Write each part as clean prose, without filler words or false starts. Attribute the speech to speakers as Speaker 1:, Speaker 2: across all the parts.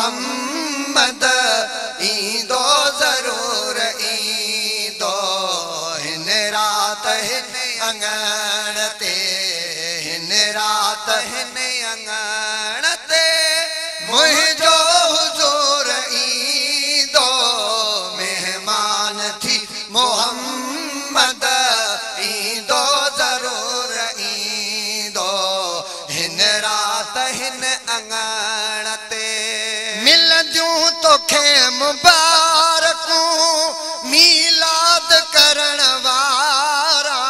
Speaker 1: मोहम्मद ईंदो ज़रूर ईंदो हिन रात हिन अंगण ते हिन रात हिन अंगण ते मुंहिंजो हुज़ूर ईंदो मेहमान थी मोहम्मद ईंदो ज़रूर ईंदो हिन रात हिन अंगण ते मिलंदियूं तोखे मुबारकूं मीलाद करण वारा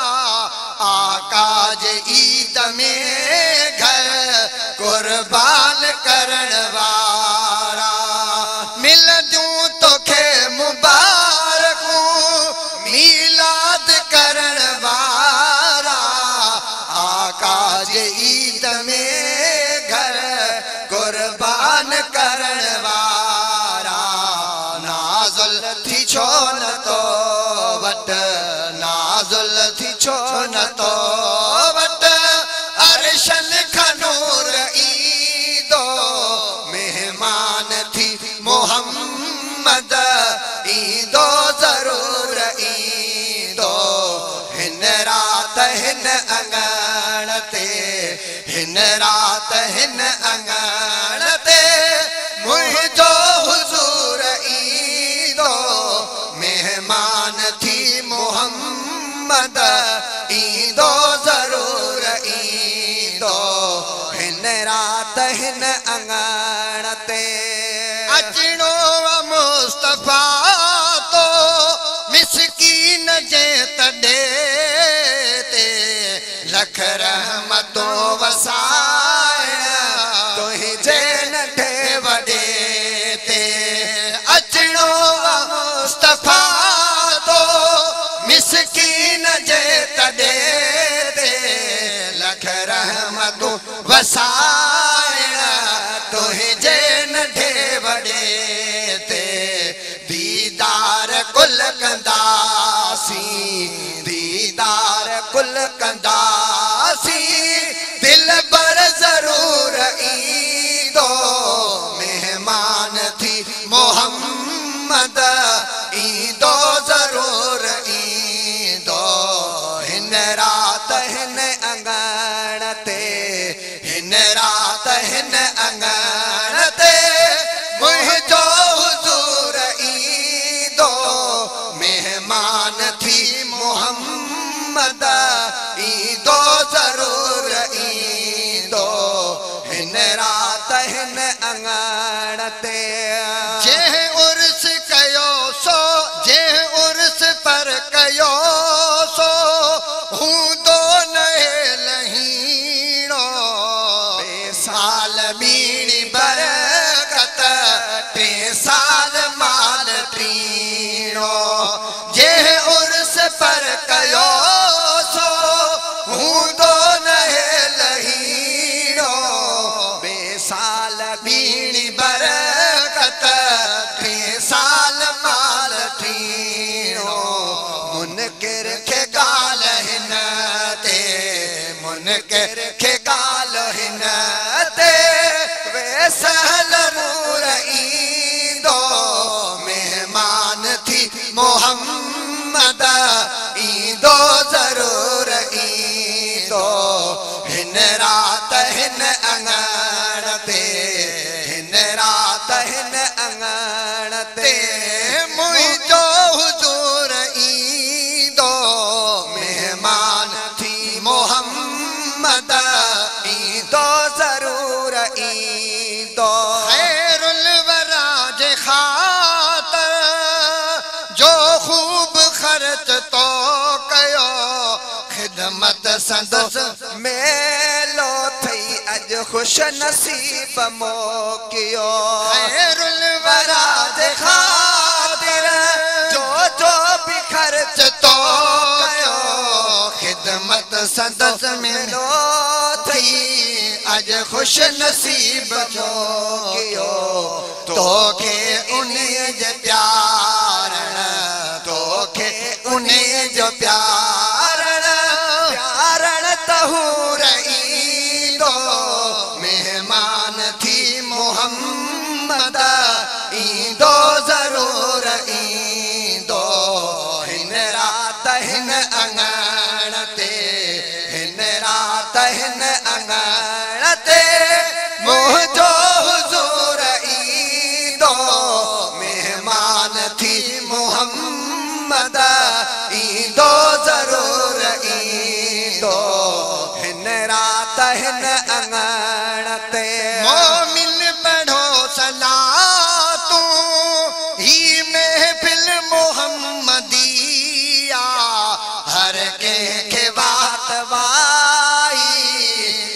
Speaker 1: आका जे ईद में घर कुर्बान करण वारा मिलंदियूं तोखे मुबारकूं मीलाद करण वारा आका जे ईद में घर कुर्बान करण वारा नाज़ुल थी छो न तो वट नाज़ुल थी छो न तो वट अरशन खनूर ईंदो मेहमान थी मोहम्मद ईंदो ज़रूर ईंदो हिन रात हिन अंगण ते हिन रात हिन अंगण ते मुंहिंजो हुज़ूर ईंदो मेहमान थी मोहम्मद ईंदो ज़रूर ईंदो हिन रात हिन अंगण ते अचणो मुस्तफ़ा तो मिसकीन जे तॾे ते लख रहमतों वसाइण तुंहिंजे नंढे वॾे ते अचणो मुस्तफ़ा तो मिसकीन जे तॾे ते लख रहमतों वसाइण तुंहिंजे नंढे वॾे ते दीदार कुल कंदासीं दीदार कुल कंदासीं दिल बर ज़रूर ईंदो मेहमान थी मोहम्मद ईंदो ज़रूर ईंदो हिन रात हिन अंगण ते हिन रात हिन अंगण ते मुंहिंजो हुज़ूर ईंदो मेहमान थी मोहम्मद ईंदो ज़रूर ईंदो हिन रात हिन अंगण ते जंहिं उर्स कयो सो जंहिं उर्स पर कयो सो हूंदो नहे लहीणो साल बीड़ी बरकत टे साल माल टीणो जंहिं उर्स पर कयो सो हूंदो नहे लहीणो बेसाल बीड़ी बरकत टे साल माल टीणो मुनकिर खे ॻाल्हि हिन ते मुनकिर खे ॻाल्हि हिन ते वेसल नूर ईंदो मेहमान थी मोहम्मद ईंदो ज़रूर ईंदो हिन रात हिन अंगण ते हिन रात हिन अंगण ते मुंहिंजो हुज़ूर ईंदो मेहमान थी मोहम्मद ईंदो ज़रूर ईंदो ख़ैरुल वरा जे ख़ातिर जो ख़ूब ख़र्च तो कयो ख़िदमत संदसि मेलो थई अॼु ख़ुश नसीब मोकियो ख़ैरुल वरा जे ख़ातिर जो बि ख़र्च तो कयो ख़िदमत संदसि मेलो थई अॼु ख़ुश नसीब मोकियो तोखे उन्हीअ जे प्यारण तोखे उन्हीअ जो प्यारण प्यारण तहूर ईंदो मेहमान थी मोहम्मद मोहम्मद ईंदो ज़रूर ईंदो हिन रात हिन अंगण ते हिन रात हिन अंगण ते मुंहिंजो हुज़ूर ईंदो मेहमान थी मोहम्मद ईंदो ज़रूर ईंदो हिन रात हिन अंगण ते मोमिन पढ़ो सलातूं ही महफिल मोहम्मदिया हर कंहिंखे वात वाई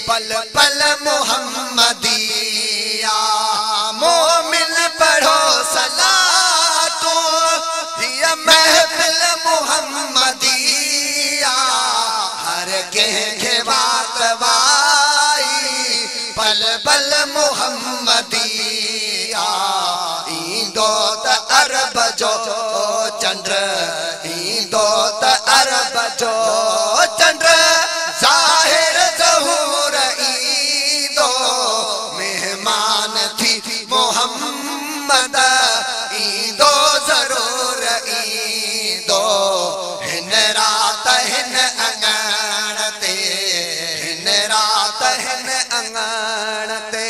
Speaker 1: पल पल मोहम्मदिया मोमिन पढ़ो सलातूं हीअ महफिल मोहम्मदिया हर कंहिंखे वात वाई पल पल मोहम्मदिया ईंदो त अरब जो चंद्र ईंदो त अरब जो चंद्र ज़ाहिर ज़हूर ईंदो मेहमान थी मोहम्मद ईंदो ज़रूर ईंदो हिन रात हिन अंगण ते हिन रात हिन अंगण ते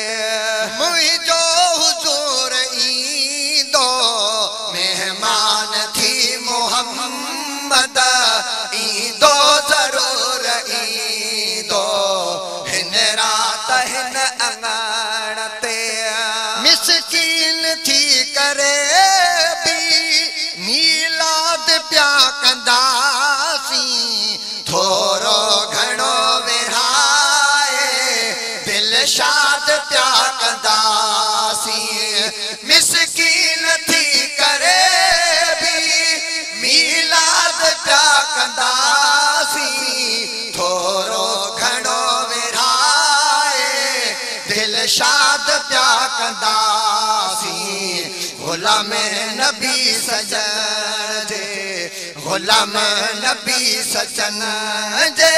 Speaker 1: मुंहिंजो हुज़ूर ईंदो मेहमान थी मोहम्मद ईंदो ज़रूर ईंदो हिन रात हिन अंगण ते मिस्कीन थी करे बि मीलाद पिया कंदासीं थोरो घणो विहाए दिल शाद पिया कंदासीं मिस्कीन थी करे बि मीलाद पिया कंदासीं थोरो घणो विहाए दिल शाद पिया कंदासीं गुलाम नबी सजन जे गुलाम नबी सजन जे